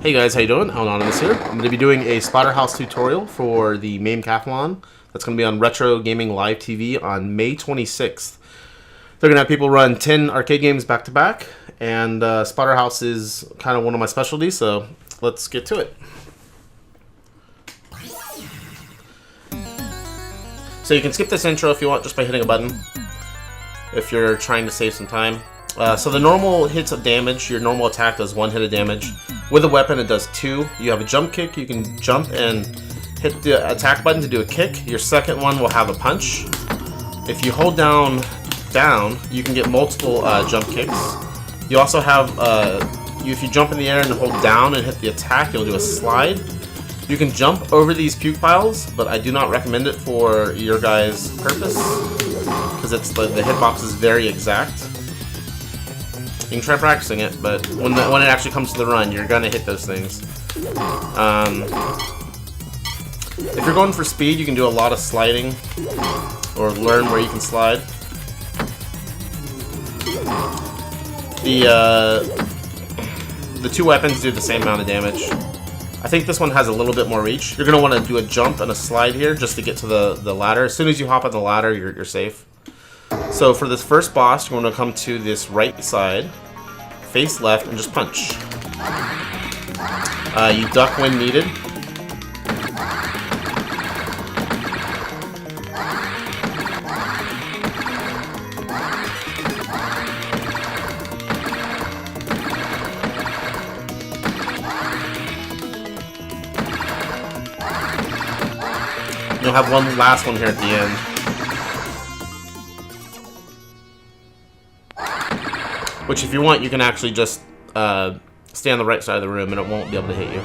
Hey guys, how you doing? Anonymous here. I'm going to be doing a Splatterhouse tutorial for the MAMEcathlon. That's going to be on Retro Gaming Live TV on May 26th. They're going to have people run 10 arcade games back to back, and Splatterhouse is kind of one of my specialties, so let's get to it. So you can skip this intro if you want, just by hitting a button, if you're trying to save some time. So the normal hits of damage, your normal attack does 1 hit of damage. With a weapon it does 2. You have a jump kick, you can jump and hit the attack button to do a kick. Your second one will have a punch. If you hold down, you can get multiple jump kicks. You also have, if you jump in the air and hold down and hit the attack, you'll do a slide. You can jump over these puke piles, but I do not recommend it for your guys' purpose, because the hitbox is very exact. You can try practicing it, but when it actually comes to the run, you're gonna hit those things. If you're going for speed, you can do a lot of sliding, or learn where you can slide. The 2 weapons do the same amount of damage. I think this one has a little bit more reach. You're gonna want to do a jump and a slide here just to get to the ladder. As soon as you hop on the ladder, you're safe. So for this first boss, you're going to come to this right side, face left, and just punch. You duck when needed. You'll have one last one here at the end. Which, if you want, you can actually just stay on the right side of the room and it won't be able to hit you.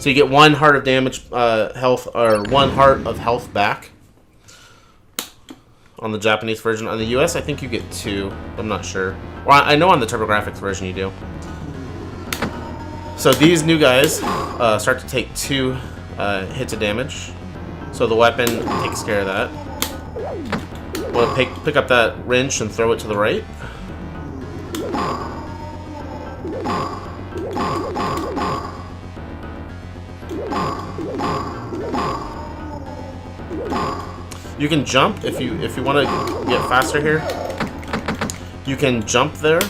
So you get 1 heart of damage, health, or 1 heart of health back on the Japanese version. On the US, I think you get 2. I'm not sure. Well, I know on the TurboGrafx version you do. So these new guys start to take 2 hits of damage. So the weapon takes care of that. We'll pick up that wrench and throw it to the right. You can jump if you want to get faster here. You can jump there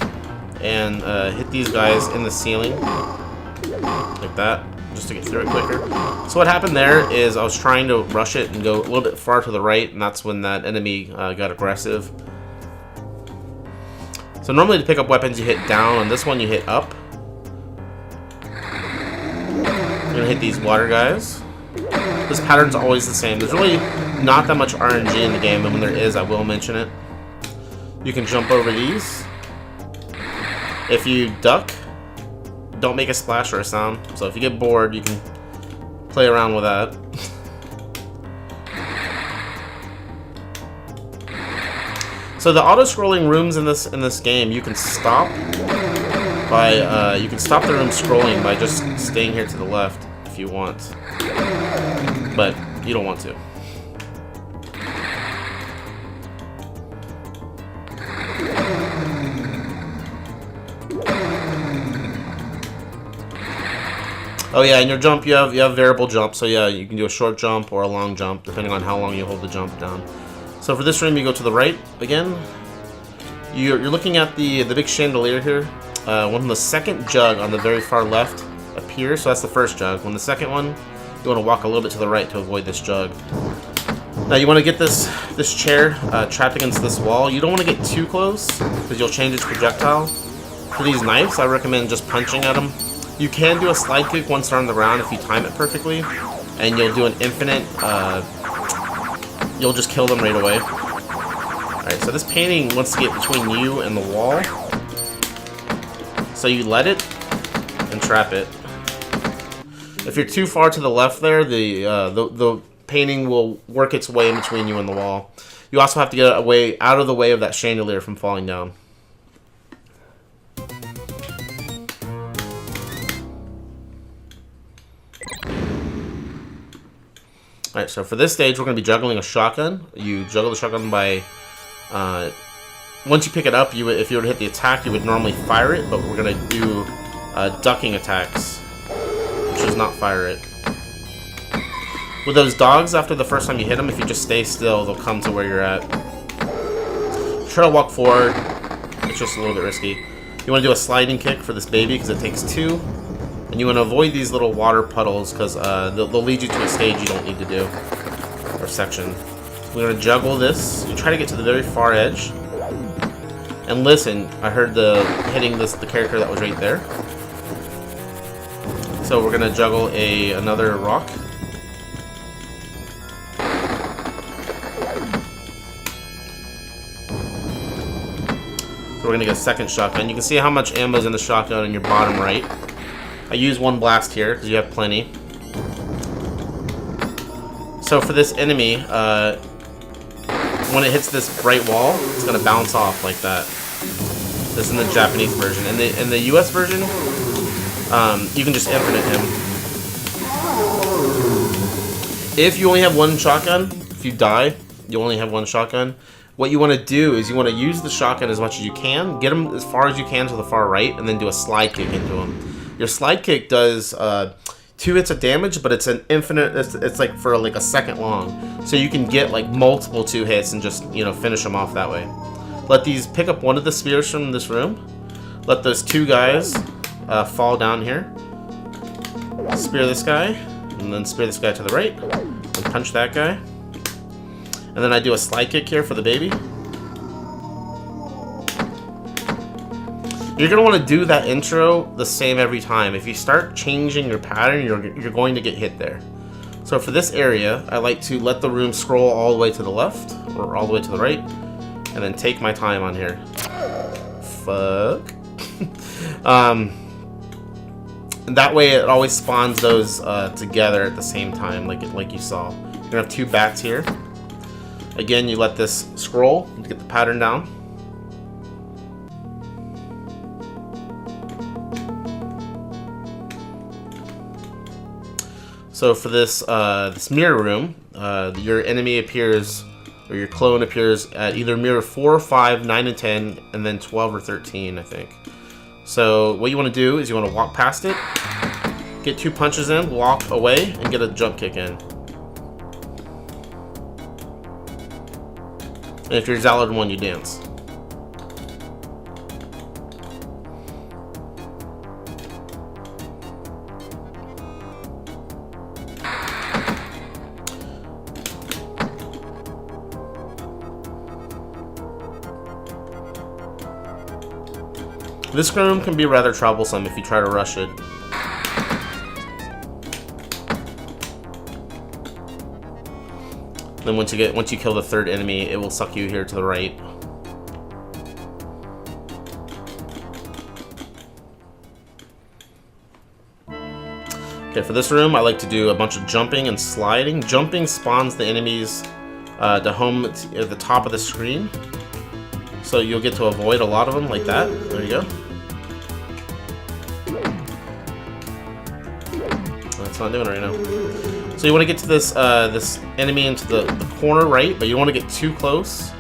and hit these guys in the ceiling like that, just to get through it quicker. So what happened there is I was trying to rush it and go a little bit far to the right, and that's when that enemy got aggressive. So normally to pick up weapons you hit down, on this one you hit up. You're gonna hit these water guys. This pattern's always the same. There's really not that much RNG in the game, and when there is, I will mention it. You can jump over these. If you duck, don't make a splash or a sound. So if you get bored, you can play around with that. So the auto-scrolling rooms in this game, you can stop by you can stop the room scrolling by just staying here to the left if you want, but you don't want to. Oh yeah, in your jump you have variable jump, so yeah, you can do a short jump or a long jump depending on how long you hold the jump down. So for this room you go to the right again. You're looking at the big chandelier here. When the second jug on the very far left appears, so that's the first jug. When the second one, you want to walk a little bit to the right to avoid this jug. Now you want to get this chair trapped against this wall. You don't want to get too close because you'll change its projectile. For these knives, I recommend just punching at them. You can do a slide kick once they're on the ground if you time it perfectly, and you'll do an infinite, you'll just kill them right away. Alright, so this painting wants to get between you and the wall, so you let it and trap it. If you're too far to the left there, the painting will work its way in between you and the wall. You also have to get away out of the way of that chandelier from falling down. Alright, so for this stage, we're going to be juggling a shotgun. You juggle the shotgun by once you pick it up, if you were to hit the attack, you would normally fire it, but we're going to do ducking attacks, which does not fire it. With those dogs, after the first time you hit them, if you just stay still, they'll come to where you're at. Try to walk forward. It's just a little bit risky. You want to do a sliding kick for this baby because it takes 2. And you want to avoid these little water puddles because they'll lead you to a stage you don't need to do. Or section. We're going to juggle this. You try to get to the very far edge. And listen, I heard hitting the character that was right there. So we're going to juggle another rock. We're gonna get a second shotgun. You can see how much ammo is in the shotgun in your bottom right. I use 1 blast here because you have plenty. So for this enemy, when it hits this bright wall, it's gonna bounce off like that. This is in the Japanese version. In the US version, you can just infinite him. If you only have 1 shotgun, if you die, you only have 1 shotgun. What you want to do is you want to use the shotgun as much as you can, get him as far as you can to the far right, and then do a slide kick into him. Your slide kick does 2 hits of damage, but it's an infinite. It's like for like a second long, so you can get like multiple 2 hits and just finish them off that way. Let these pick up 1 of the spears from this room. Let those 2 guys fall down here. Spear this guy, and then spear this guy to the right, and punch that guy. And then I do a slide kick here for the baby. You're going to want to do that intro the same every time. If you start changing your pattern, you're going to get hit there. So for this area, I like to let the room scroll all the way to the left, or all the way to the right, and then take my time on here. Fuck. And that way it always spawns those together at the same time, like you saw. You're going to have 2 bats here. Again, you let this scroll to get the pattern down. So for this this mirror room, your enemy appears, or your clone appears at either mirror 4, 5, 9, and 10, and then 12 or 13, I think. So what you want to do is you want to walk past it, get 2 punches in, walk away, and get a jump kick in. And if you're Zalad 1, you dance. This room can be rather troublesome if you try to rush it. Then once you kill the 3rd enemy, it will suck you here to the right. Okay, for this room, I like to do a bunch of jumping and sliding. Jumping spawns the enemies to home at the top of the screen, so you'll get to avoid a lot of them like that. There you go. That's not doing it right now. So you want to get to this this enemy into the corner right, but you don't want to get too close.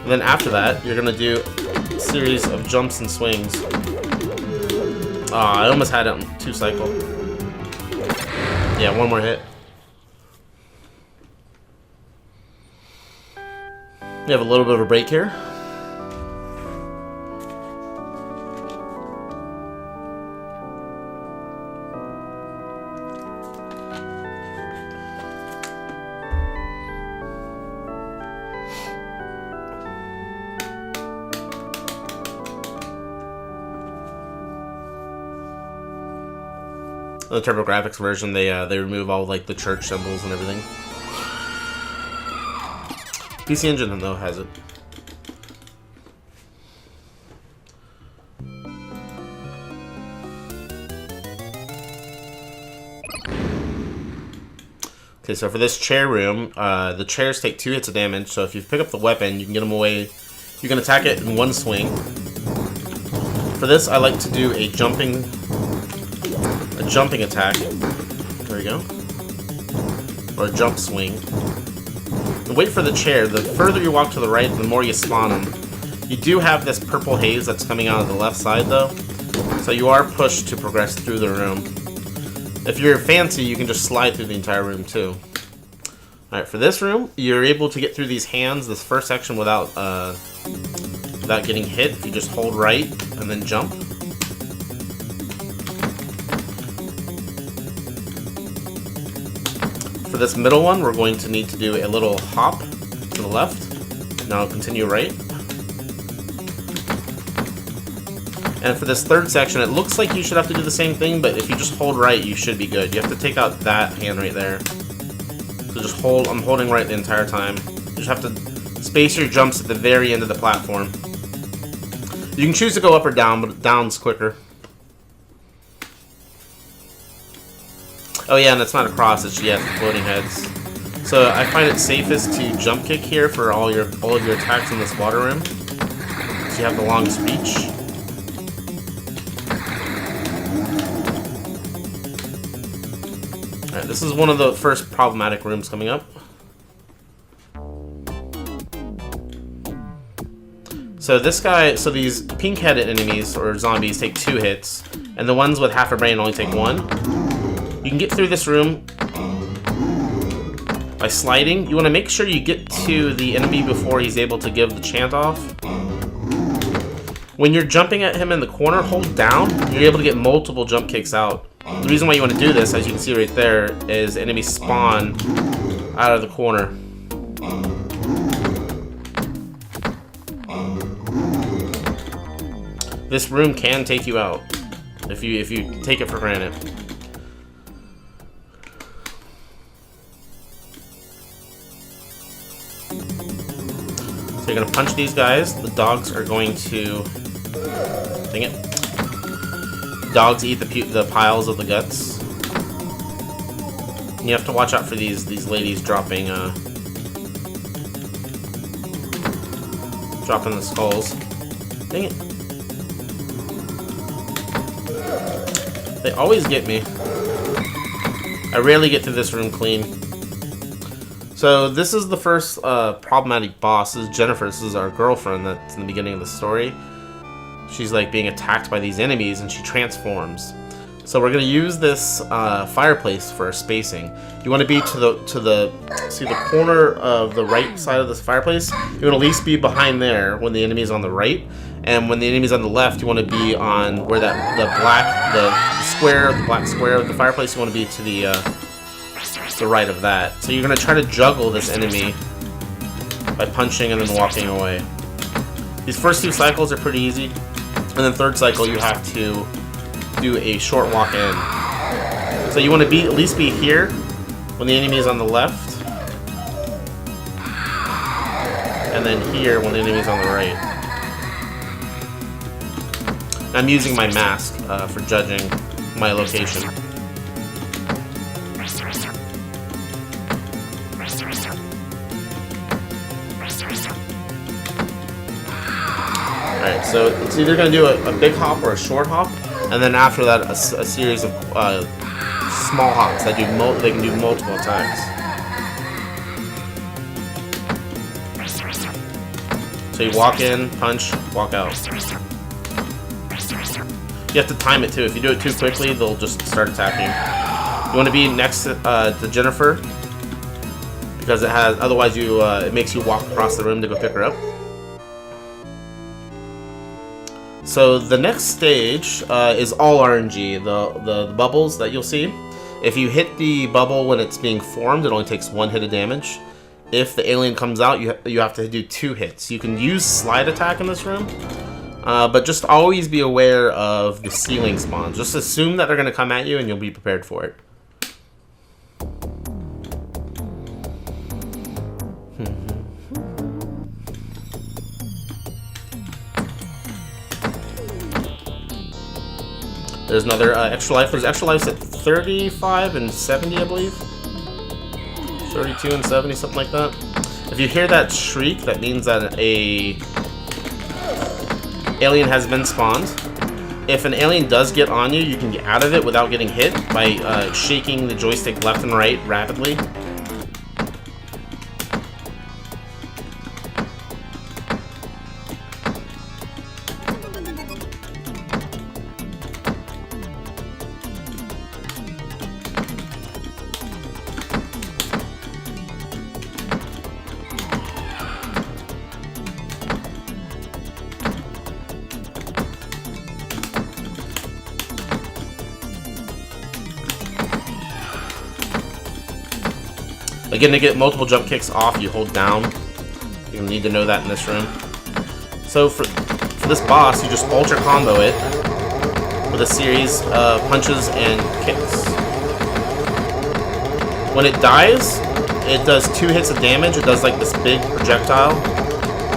And then after that, you're going to do a series of jumps and swings. I almost had it on 2 cycle. Yeah, 1 more hit. You have a little bit of a break here. The TurboGrafx version, they remove all like the church symbols and everything. PC Engine though has it. Okay, so for this chair room, the chairs take 2 hits of damage. So if you pick up the weapon, you can get them away. You can attack it in 1 swing. For this, I like to do a jumping attack. There you go. Or a jump swing. And wait for the chair. The further you walk to the right, the more you spawn them. You do have this purple haze that's coming out of the left side though, so you are pushed to progress through the room. If you're fancy, you can just slide through the entire room too. Alright, for this room, you're able to get through these hands, this first section, without getting hit. If you just hold right and then jump. For this middle one, we're going to need to do a little hop to the left. Now continue right. And for this third section, it looks like you should have to do the same thing, but if you just hold right, you should be good. You have to take out that hand right there. So just hold, I'm holding right the entire time. You just have to space your jumps at the very end of the platform. You can choose to go up or down, but down's quicker. Oh yeah, and it's not a cross, it's floating heads. So I find it safest to jump kick here for all of your attacks in this water room. So you have the longest reach. Alright, this is one of the first problematic rooms coming up. So this guy, so these pink-headed enemies, or zombies, take 2 hits, and the ones with half a brain only take 1. You can get through this room by sliding. You want to make sure you get to the enemy before he's able to give the chant off. When you're jumping at him in the corner, hold down. You're able to get multiple jump kicks out. The reason why you want to do this, as you can see right there, is enemies spawn out of the corner. This room can take you out if you take it for granted. So you're gonna punch these guys. The dogs are going to, dang it. Dogs eat the piles of the guts. And you have to watch out for these ladies dropping the skulls. Dang it. They always get me. I rarely get through this room clean. So this is the first problematic boss. This is Jennifer. This is our girlfriend that's in the beginning of the story. She's like being attacked by these enemies and she transforms. So we're gonna use this fireplace for spacing. You want to be to the corner of the right side of this fireplace. You want to at least be behind there when the enemy is on the right, and when the enemy is on the left, you want to be on where the black square of the fireplace. You want to be to the right of that. So you're gonna try to juggle this enemy by punching and then walking away. These first 2 cycles are pretty easy, and then third cycle you have to do a short walk in. So you want to at least be here when the enemy is on the left, and then here when the enemy is on the right. I'm using my mask for judging my location. Alright, so it's either going to do a big hop or a short hop, and then after that a series of small hops that they can do multiple attacks. So you walk in, punch, walk out. You have to time it too. If you do it too quickly, they'll just start attacking. You want to be next to Jennifer, because otherwise it makes you walk across the room to go pick her up. So the next stage is all RNG. The bubbles that you'll see. If you hit the bubble when it's being formed, it only takes 1 hit of damage. If the alien comes out, you have to do 2 hits. You can use slide attack in this room, but just always be aware of the ceiling spawns. Just assume that they're going to come at you and you'll be prepared for it. There's another extra life. There's extra lives at 35 and 70, I believe. 32 and 70, something like that. If you hear that shriek, that means that a alien has been spawned. If an alien does get on you, you can get out of it without getting hit by shaking the joystick left and right rapidly. Again, to get multiple jump kicks off, you hold down. You'll need to know that in this room. So for this boss, you just ultra combo it with a series of punches and kicks. When it dies, it does 2 hits of damage. It does like this big projectile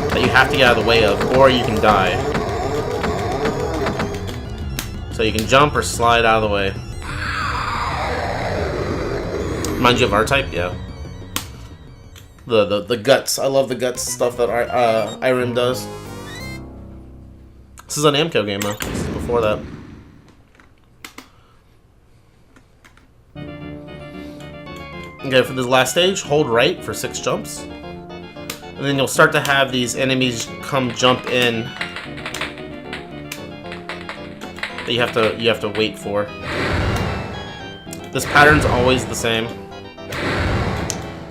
that you have to get out of the way of, or you can die. So you can jump or slide out of the way. Reminds you of R-Type? Yeah. The guts. I love the guts stuff that Irem does. This is an Namco game though. This is before that. Okay, for this last stage, hold right for 6 jumps. And then you'll start to have these enemies come jump in that you have to wait for. This pattern's always the same.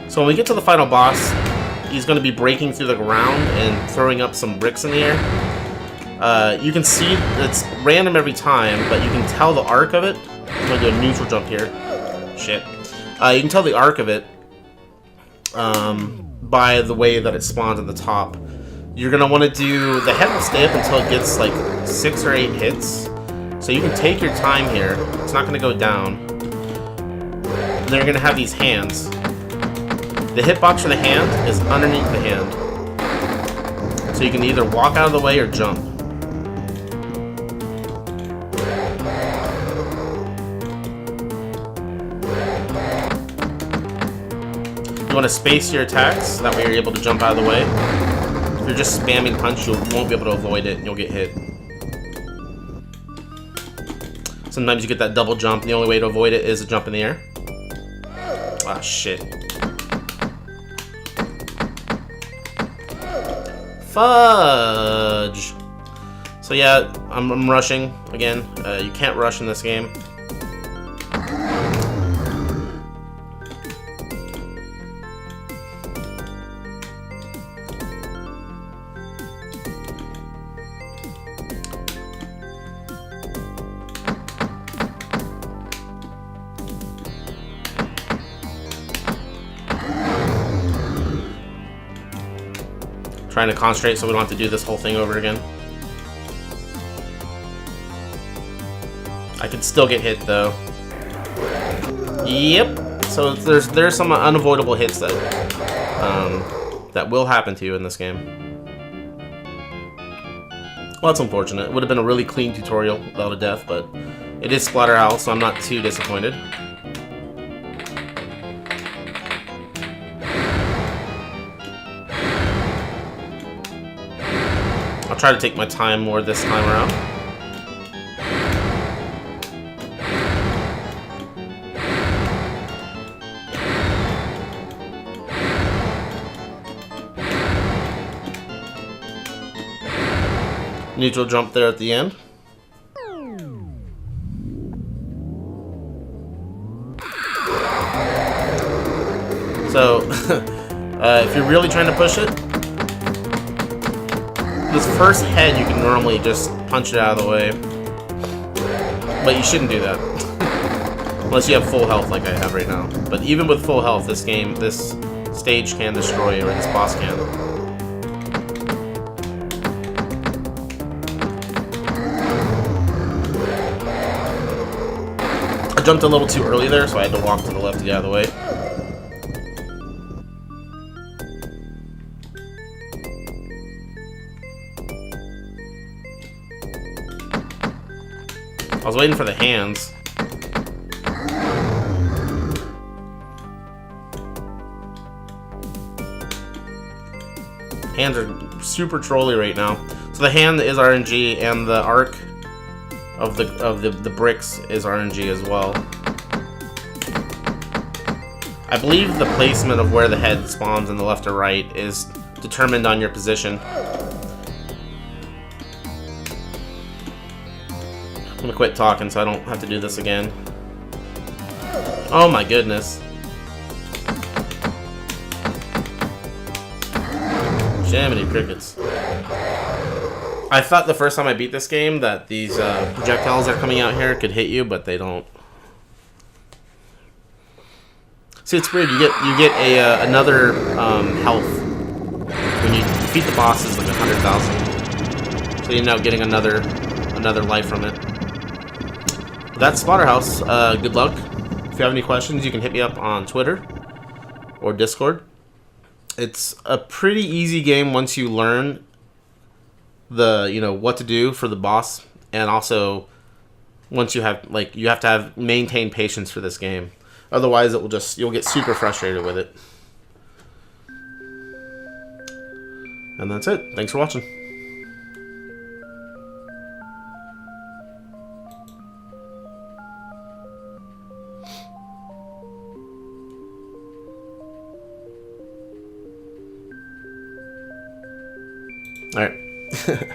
So when we get to the final boss, he's going to be breaking through the ground and throwing up some bricks in the air. You can see it's random every time, but you can tell the arc of it. I'm going to do a neutral jump here. Shit. You can tell the arc of it by the way that it spawns at the top. You're going to want to do... The head will stay up until it gets like 6 or 8 hits. So you can take your time here. It's not going to go down. And then you're going to have these hands. The hitbox for the hand is underneath the hand. So you can either walk out of the way or jump. You want to space your attacks, that way you're able to jump out of the way. If you're just spamming punch, you won't be able to avoid it and you'll get hit. Sometimes you get that double jump, and the only way to avoid it is a jump in the air. Ah, shit. Fudge! So yeah, I'm rushing again. You can't rush in this game. Trying to concentrate so we don't have to do this whole thing over again. I can still get hit though. Yep. So there's some unavoidable hits that that will happen to you in this game. Well, that's unfortunate. It would have been a really clean tutorial without a death, but it is Splatterhouse, so I'm not too disappointed. I'll try to take my time more this time around. Neutral jump there at the end. So, if you're really trying to push it, this first head you can normally just punch it out of the way, but you shouldn't do that unless you have full health like I have right now. But even with full health, this stage can destroy you, or this boss can. I jumped a little too early there, so I had to walk to the left to get out of the way. I was waiting for the hands. Hands are super trolly right now. So the hand is RNG, and the arc of the bricks is RNG as well. I believe the placement of where the head spawns in the left or right is determined on your position. I'm gonna quit talking so I don't have to do this again. Oh my goodness. Jiminy crickets. I thought the first time I beat this game that these projectiles that are coming out here could hit you, but they don't. See, it's weird. You get a another health when you defeat the boss is like 100,000. So you're now getting another life from it. But that's Splatterhouse. Good luck. If you have any questions, you can hit me up on Twitter or Discord. It's a pretty easy game once you learn what to do for the boss, and also once you have to maintain patience for this game. Otherwise, you'll get super frustrated with it. And that's it. Thanks for watching. All right.